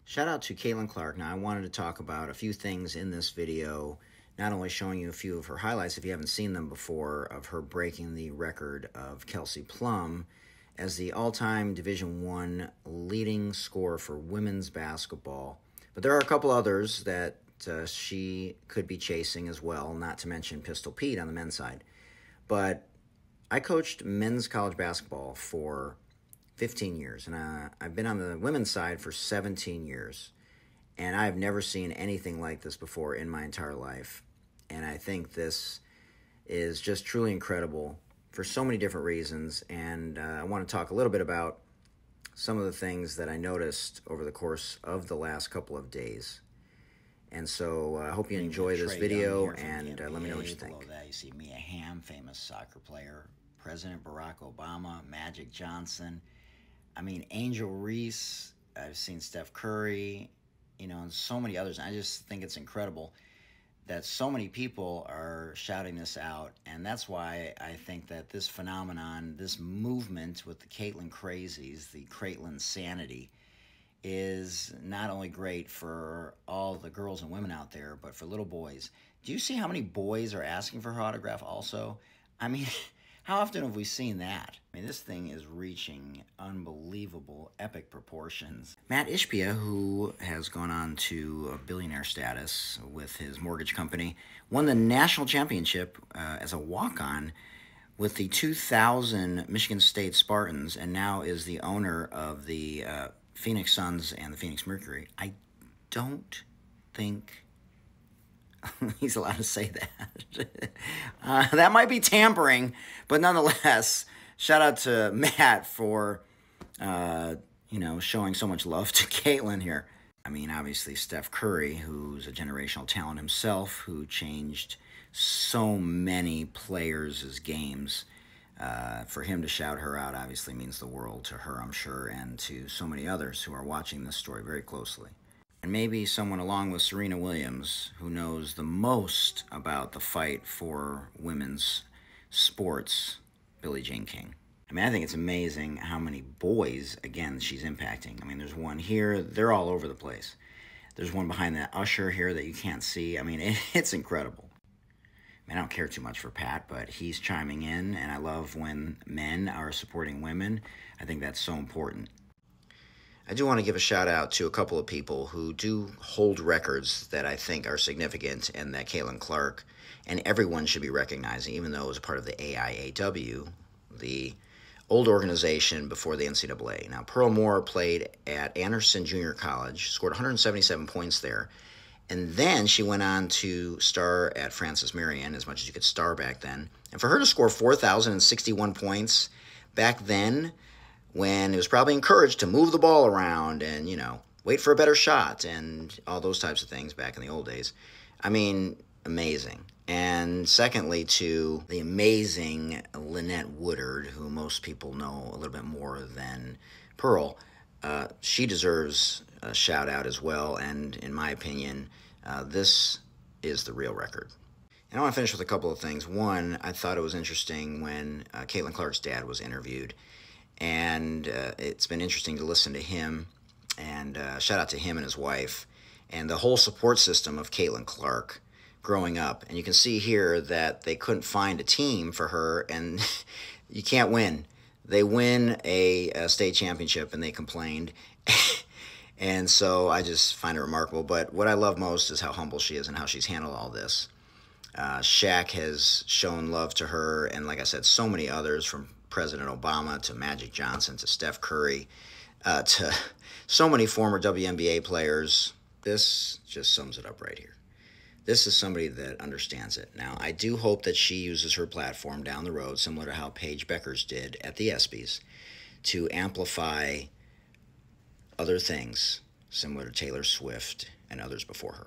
Shout out to Caitlin Clark. Now, I wanted to talk about a few things in this video, not only showing you a few of her highlights, if you haven't seen them before, of her breaking the record of Kelsey Plum as the all-time Division I leading scorer for women's basketball. But there are a couple others that she could be chasing as well, not to mention Pistol Pete on the men's side. But I coached men's college basketball for 15 years, and I've been on the women's side for 17 years, and I've never seen anything like this before in my entire life. And I think this is just truly incredible for so many different reasons, and I want to talk a little bit about some of the things that I noticed over the course of the last couple of days. And so I hope you enjoy this video, and let me know what you think. Below that, you see Mia Hamm, famous soccer player, President Barack Obama, Magic Johnson, Angel Reese. I've seen Steph Curry, and so many others. I just think it's incredible that so many people are shouting this out, and that's why I think that this phenomenon, this movement with the Caitlin crazies, the Caitlin sanity, is not only great for all the girls and women out there, but for little boys. Do you see how many boys are asking for her autograph also? How often have we seen that? This thing is reaching unbelievable, epic proportions. Matt Ishbia, who has gone on to a billionaire status with his mortgage company, won the national championship as a walk-on with the 2000 Michigan State Spartans, and now is the owner of the Phoenix Suns and the Phoenix Mercury. I don't think he's allowed to say that. That might be tampering, but nonetheless, shout out to Matt for, showing so much love to Caitlin here. Obviously Steph Curry, who's a generational talent himself, who changed so many players' games. For him to shout her out obviously means the world to her, I'm sure, and to so many others who are watching this story very closely. And maybe someone along with Serena Williams who knows the most about the fight for women's sports, Billie Jean King. I think it's amazing how many boys, again, she's impacting. There's one here. They're all over the place. There's one behind that usher here that you can't see. It's incredible. I don't care too much for Pat, but he's chiming in, and I love when men are supporting women. I think that's so important. I do want to give a shout out to a couple of people who do hold records that I think are significant and that Caitlin Clark and everyone should be recognizing, even though it was a part of the AIAW, the old organization before the NCAA. Now, Pearl Moore played at Anderson Junior College, scored 177 points there, and then she went on to star at Francis Marion, as much as you could star back then. And for her to score 4,061 points back then, when it was probably encouraged to move the ball around and, wait for a better shot and all those types of things back in the old days. Amazing. And secondly, to the amazing Lynette Woodard, who most people know a little bit more than Pearl, she deserves a shout out as well. And in my opinion, this is the real record. And I want to finish with a couple of things. One, I thought it was interesting when Caitlin Clark's dad was interviewed. And it's been interesting to listen to him, and shout out to him and his wife, and the whole support system of Caitlin Clark growing up. And you can see here that they couldn't find a team for her, and you can't win. They win a state championship, and they complained. And so I just find it remarkable. But what I love most is how humble she is and how she's handled all this. Shaq has shown love to her, and like I said, so many others, from President Obama to Magic Johnson to Steph Curry to so many former WNBA players. This just sums it up right here. This is somebody that understands it. Now, I do hope that she uses her platform down the road, similar to how Paige Beckers did at the ESPYs, to amplify other things, similar to Taylor Swift and others before her.